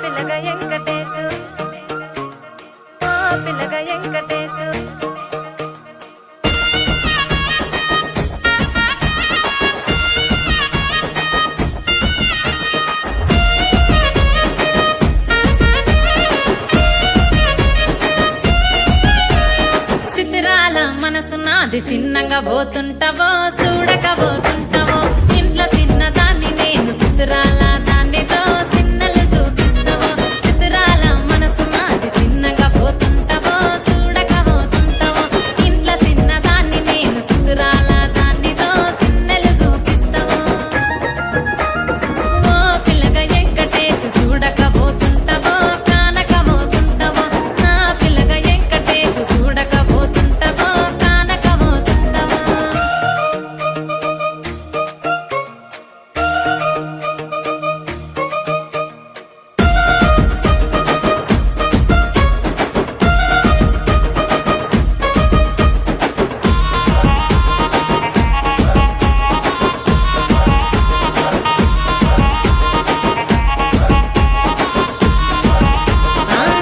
పిల్లగ వెంకటేశు పిల్లగ వెంకటేశు చిత్రాల మనసు నాది చిన్నగా పోతుంటావో చూడక పోతుంటావో ఇంట్లో చిన్నదాన్ని నేను చిత్రాల దానితో చిన్నలు చూపిస్తావో చిత్రాల మనసు నాది చిన్నగా పోతుంటావో చూడక పోతుంటావో ఇంట్లో చిన్నదాన్ని నేను చిత్రాల దానితో చిన్నలు చూపిస్తావో ఓ పిల్లగా వెంకటేశు చూడక పోతుంటావో కానక పోతుంటావో నా పిల్లగా వెంకటేశు చూడక పోతుంటావో కానక పోతుంటావో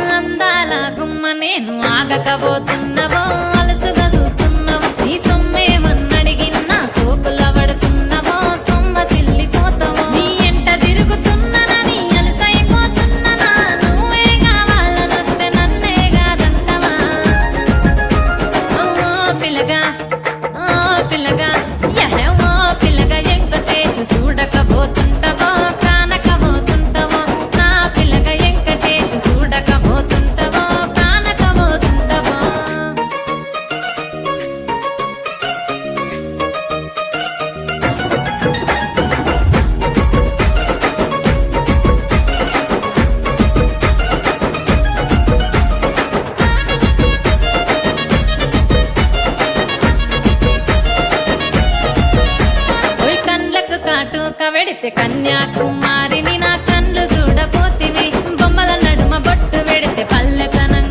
అందాల గుమ్మ నేను ఆగకపోతున్నావో అలసుగా చూస్తున్నావో నీ సొమ్మేమన్నడిగినా సోకుల పడుతున్నావో సొమ్మ సిల్లిపోతావో నీ ఎంట తిరుగుతున్నానని అలసైపోతున్నానా నువ్వే కావాలనొస్తే నన్నే కాదంటవా ఓ పిల్లగా ఓ పిల్లగా ఓ పిల్లగా వెంకటేశు చూడకపోతుంటావో కానకపోతుంటావో నా పిల్లగా వెంకటేశు చూడకపోతుంటావో కానకపోతుంటావో ఓయ్ కండ్లకు కాటుక వెడితే కన్యాకుమారిని నా కళ్ళు చూడపోతివి బొమ్మల నడుమ బొట్టు వెడితే పల్లెతనం